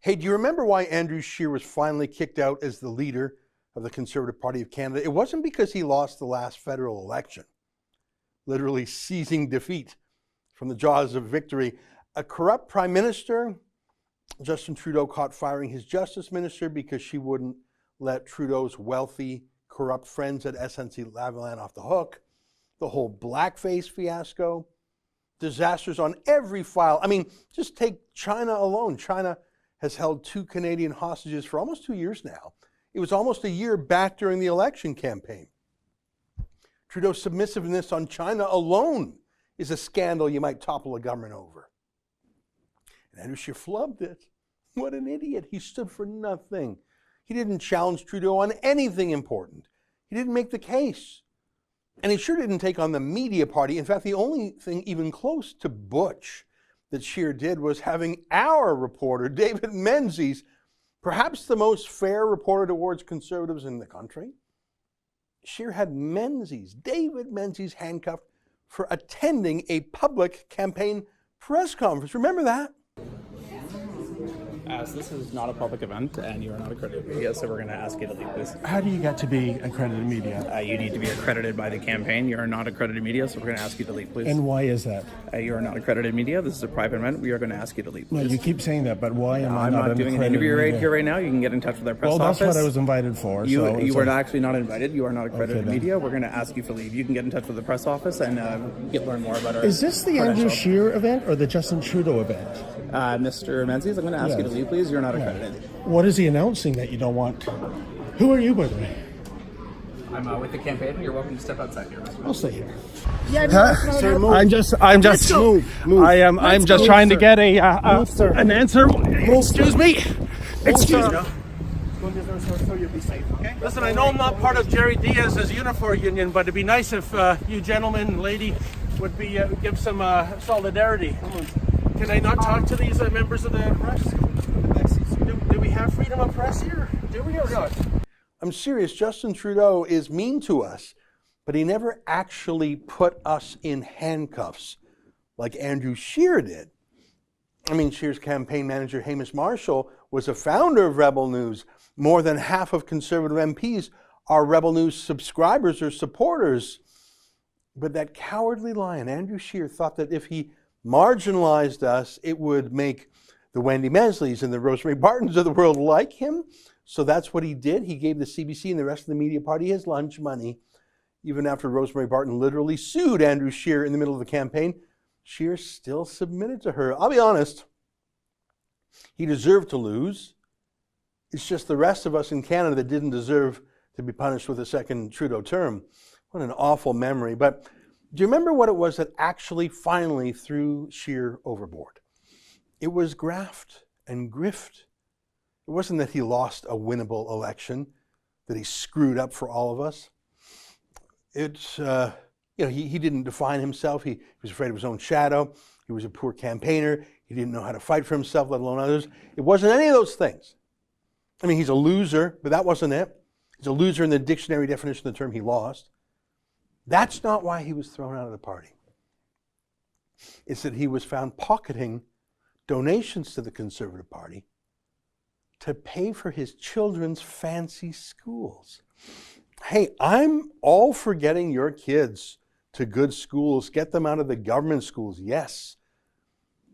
Hey, do you remember why Andrew Scheer was finally kicked out as the leader of the Conservative Party of Canada? It wasn't because he lost the last federal election, literally seizing defeat from the jaws of victory. A corrupt prime minister, Justin Trudeau, caught firing his justice minister because she wouldn't let Trudeau's wealthy, corrupt friends at SNC-Lavalin off the hook. The whole blackface fiasco. Disasters on every file. I mean, just take China alone. China has held 2 Canadian hostages for almost 2 years now. It was almost a year back during the election campaign. Trudeau's submissiveness on China alone is a scandal you might topple a government over. And Andrew Scheer flubbed it. What an idiot. He stood for nothing. He didn't challenge Trudeau on anything important. He didn't make the case. And he sure didn't take on the media party. In fact, the only thing even close to butch that Scheer did was having our reporter, David Menzies, perhaps the most fair reporter towards Conservatives in the country. Scheer had David Menzies, handcuffed for attending a public campaign press conference. Remember that? So this is not a public event, and you are not accredited media, so we're going to ask you to leave, please. How do you get to be accredited media? You need to be accredited by the campaign. You are not accredited media, so we're going to ask you to leave, please. And why is that? You are not accredited media. This is a private event. We are going to ask you to leave, please. No, you keep saying that, but why am I not doing an interview right here, right now. You can get in touch with our press office. Well, that's what I was invited for. You were actually not invited. You are not accredited media. We're going to ask you to leave. You can get in touch with the press office and learn more about our. Is this the Andrew Scheer event or the Justin Trudeau event? Mr. Menzies, I'm going to ask you to leave, please. You're not accredited. What is he announcing that you don't want? Who are you, by the way? I'm with the campaign. You're welcome to step outside here. I'll stay here. Yeah, Sir, move. I'm just trying to get an answer. Excuse me. Excuse me. Listen, I know I'm not part of Jerry Diaz's uniform union, but it'd be nice if you gentlemen and lady would be give some solidarity. Can I not talk to these members of the press? Do we have freedom of press here? Do we or not? I'm serious. Justin Trudeau is mean to us, but he never actually put us in handcuffs like Andrew Scheer did. I mean, Scheer's campaign manager, Hamish Marshall, was a founder of Rebel News. More than half of Conservative MPs are Rebel News subscribers or supporters. But that cowardly lion, Andrew Scheer, thought that if he marginalized us, it would make the Wendy Mesleys and the Rosemary Bartons of the world like him. So that's what he did. He gave the CBC and the rest of the media party his lunch money. Even after Rosemary Barton literally sued Andrew Scheer in the middle of the campaign, Scheer still submitted to her. I'll be honest, he deserved to lose. It's just the rest of us in Canada that didn't deserve to be punished with a second Trudeau term. What an awful memory. But do you remember what it was that actually finally threw Scheer overboard? It was graft and grift. It wasn't that he lost a winnable election, that he screwed up for all of us. It's, he didn't define himself. He was afraid of his own shadow. He was a poor campaigner. He didn't know how to fight for himself, let alone others. It wasn't any of those things. I mean, he's a loser, but that wasn't it. He's a loser in the dictionary definition of the term he lost. That's not why he was thrown out of the party. It's that he was found pocketing donations to the Conservative Party to pay for his children's fancy schools. Hey, I'm all for getting your kids to good schools, get them out of the government schools, yes.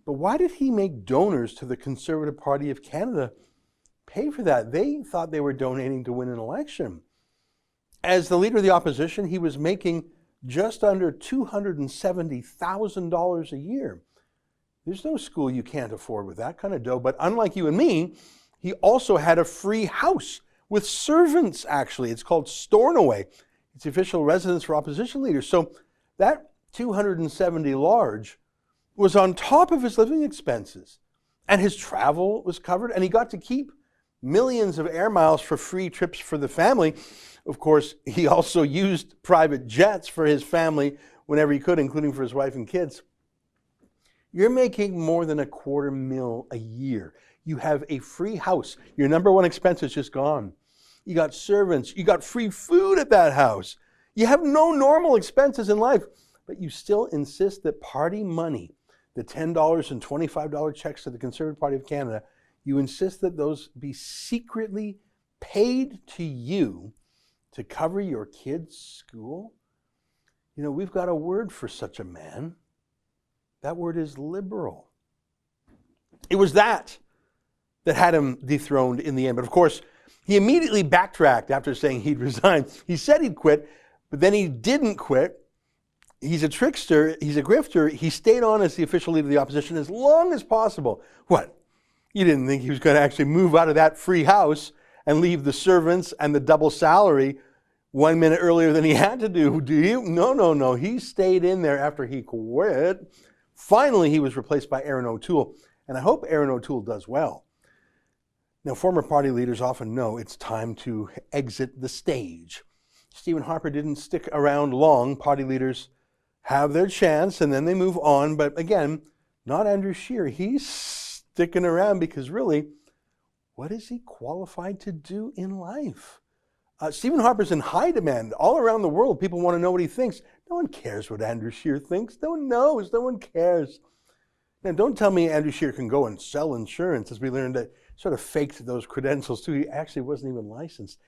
But why did he make donors to the Conservative Party of Canada pay for that? They thought they were donating to win an election. As the leader of the opposition, he was making just under $270,000 a year. There's no school you can't afford with that kind of dough. But unlike you and me, he also had a free house with servants, actually. It's called Stornoway. It's the official residence for opposition leaders. So that $270 large was on top of his living expenses. And his travel was covered, and he got to keep millions of air miles for free trips for the family. Of course, he also used private jets for his family whenever he could, including for his wife and kids. You're making more than $250,000 a year. You have a free house. Your number one expense is just gone. You got servants. You got free food at that house. You have no normal expenses in life, but you still insist that party money, the $10 and $25 checks to the Conservative Party of Canada, You insist that those be secretly paid to you to cover your kid's school? You know, we've got a word for such a man. That word is liberal. It was that had him dethroned in the end. But of course, he immediately backtracked after saying he'd resign. He said he'd quit, but then he didn't quit. He's a trickster. He's a grifter. He stayed on as the official leader of the opposition as long as possible. What? You didn't think he was going to actually move out of that free house and leave the servants and the double salary 1 minute earlier than he had to do you? No. He stayed in there after he quit. Finally, he was replaced by Erin O'Toole. And I hope Erin O'Toole does well. Now, former party leaders often know it's time to exit the stage. Stephen Harper didn't stick around long. Party leaders have their chance and then they move on. But again, not Andrew Scheer. He's sticking around because really, what is he qualified to do in life? Stephen Harper's in high demand all around the world. People want to know what he thinks. No one cares what Andrew Scheer thinks. No one knows. No one cares. Now, don't tell me Andrew Scheer can go and sell insurance, as we learned that sort of faked those credentials too. He actually wasn't even licensed.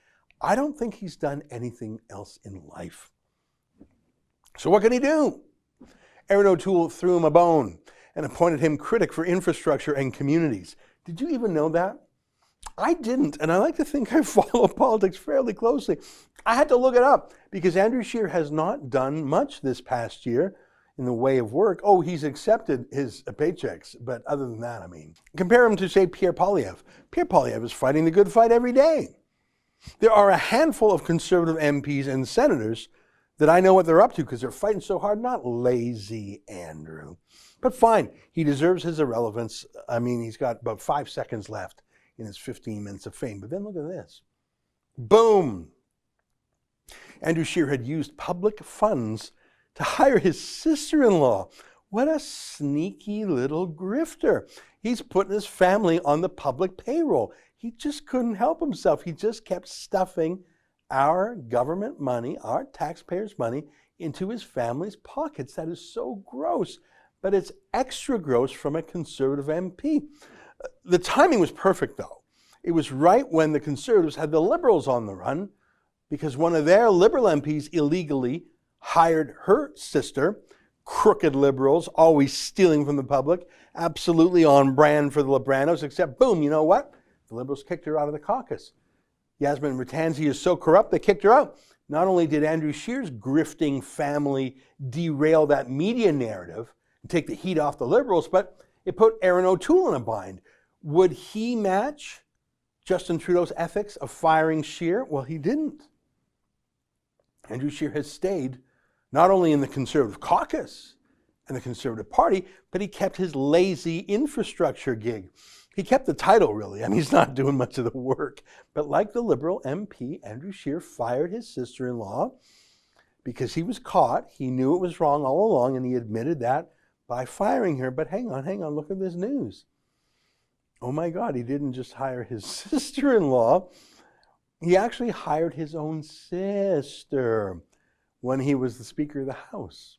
I don't think he's done anything else in life. So what can he do? Erin O'Toole threw him a bone and appointed him critic for infrastructure and communities. Did you even know that? I didn't, and I like to think I follow politics fairly closely. I had to look it up because Andrew Scheer has not done much this past year in the way of work. Oh, he's accepted his paychecks, but other than that, I mean, compare him to, say, Pierre Poilievre. Pierre Poilievre is fighting the good fight every day. There are a handful of Conservative MPs and senators that I know what they're up to because they're fighting so hard. Not lazy Andrew. But fine, he deserves his irrelevance. I mean, he's got about 5 seconds left in his 15 minutes of fame. But then look at this. Boom! Andrew Scheer had used public funds to hire his sister-in-law. What a sneaky little grifter. He's putting his family on the public payroll. He just couldn't help himself. He just kept stuffing our government money, our taxpayers' money, into his family's pockets. That is so gross. But it's extra gross from a Conservative MP. The timing was perfect, though. It was right when the Conservatives had the Liberals on the run because one of their Liberal MPs illegally hired her sister. Crooked Liberals, always stealing from the public, absolutely on brand for the Liberanos, except boom, you know what? The Liberals kicked her out of the caucus. Yasmin Ratanzi is so corrupt, they kicked her out. Not only did Andrew Scheer's grifting family derail that media narrative and take the heat off the Liberals, but it put Erin O'Toole in a bind. Would he match Justin Trudeau's ethics of firing Scheer? Well, he didn't. Andrew Scheer has stayed not only in the Conservative caucus and the Conservative Party, but he kept his lazy infrastructure gig. He kept the title, really. I mean, he's not doing much of the work. But like the Liberal MP, Andrew Scheer fired his sister-in-law because he was caught. He knew it was wrong all along, and he admitted that by firing her. But hang on, look at this news. Oh my God, he didn't just hire his sister-in-law. He actually hired his own sister when he was the Speaker of the House.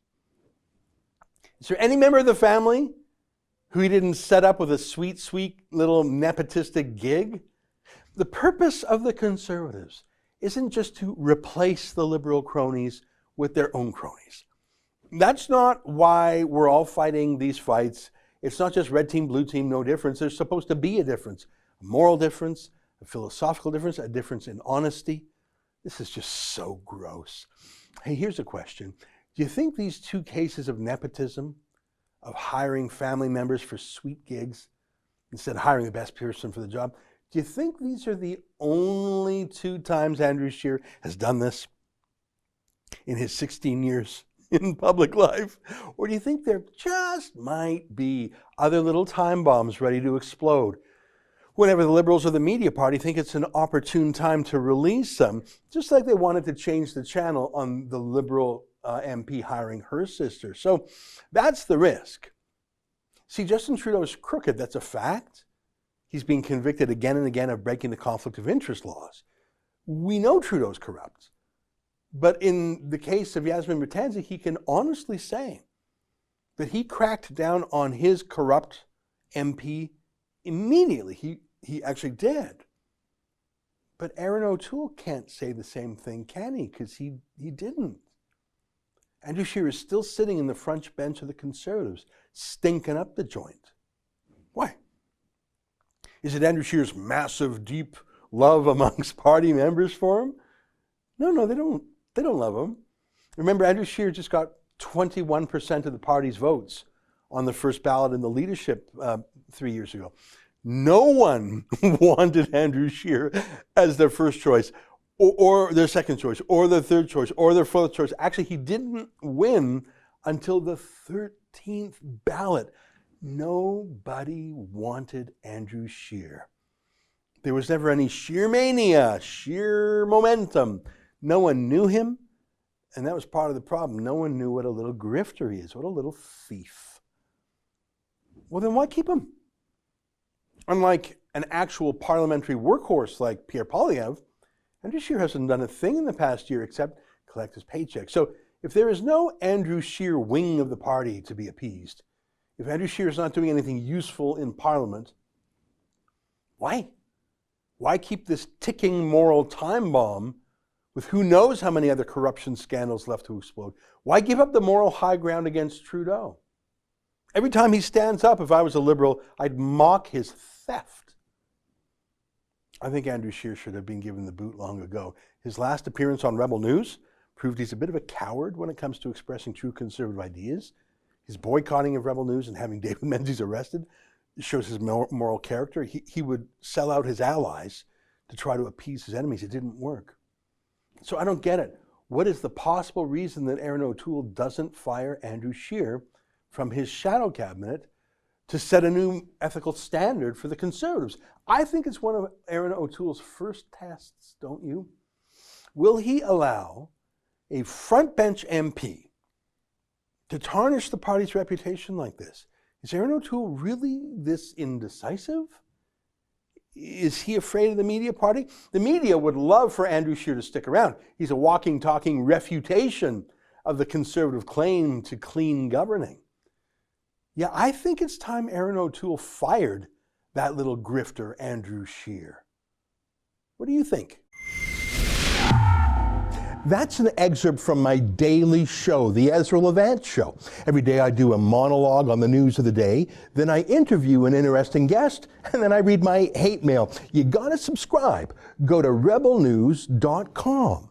Is there any member of the family who he didn't set up with a sweet, sweet little nepotistic gig? The purpose of the Conservatives isn't just to replace the Liberal cronies with their own cronies. That's not why we're all fighting these fights. It's not just red team, blue team, no difference. There's supposed to be a difference, a moral difference, a philosophical difference, a difference in honesty. This is just so gross. Hey, here's a question. Do you think these two cases of nepotism, of hiring family members for sweet gigs instead of hiring the best person for the job, do you think these are the only 2 times Andrew Scheer has done this in his 16 years in public life? Or do you think there just might be other little time bombs ready to explode whenever the Liberals or the media party think it's an opportune time to release them, just like they wanted to change the channel on the Liberal MP hiring her sister? So that's the risk. See, Justin Trudeau is crooked. That's a fact. He's being convicted again and again of breaking the conflict of interest laws. We know Trudeau's corrupt. But in the case of Yasmin Ratanzi, he can honestly say that he cracked down on his corrupt MP immediately he actually did. But Erin O'Toole can't say the same thing, can he? Because he didn't. Andrew Scheer is still sitting in the front bench of the Conservatives, stinking up the joint. Why? Is it Andrew Scheer's massive, deep love amongst party members for him? No, they don't. They don't love him. Remember, Andrew Scheer just got 21% of the party's votes on the first ballot in the leadership 3 years ago. No one wanted Andrew Scheer as their first choice, or their second choice, or their third choice, or their fourth choice. Actually, he didn't win until the 13th ballot. Nobody wanted Andrew Scheer. There was never any Scheer mania, Scheer momentum. No one knew him, and that was part of the problem. No one knew what a little grifter he is, what a little thief. Well, then why keep him? Unlike an actual parliamentary workhorse like Pierre Poilievre, Andrew Scheer hasn't done a thing in the past year except collect his paycheck. So if there is no Andrew Scheer wing of the party to be appeased, if Andrew Scheer is not doing anything useful in Parliament, why? Why keep this ticking moral time bomb with who knows how many other corruption scandals left to explode? Why give up the moral high ground against Trudeau? Every time he stands up, if I was a Liberal, I'd mock his theft. I think Andrew Scheer should have been given the boot long ago. His last appearance on Rebel News proved he's a bit of a coward when it comes to expressing true Conservative ideas. His boycotting of Rebel News and having David Menzies arrested shows his moral character. He would sell out his allies to try to appease his enemies. It didn't work. So I don't get it. What is the possible reason that Erin O'Toole doesn't fire Andrew Scheer from his shadow cabinet to set a new ethical standard for the Conservatives? I think it's one of Erin O'Toole's first tests, don't you? Will he allow a front bench MP to tarnish the party's reputation like this? Is Erin O'Toole really this indecisive? Is he afraid of the media party? The media would love for Andrew Scheer to stick around. He's a walking, talking refutation of the Conservative claim to clean governing. Yeah, I think it's time Erin O'Toole fired that little grifter, Andrew Scheer. What do you think? That's an excerpt from my daily show, The Ezra Levant Show. Every day I do a monologue on the news of the day, then I interview an interesting guest, and then I read my hate mail. You gotta subscribe. Go to rebelnews.com.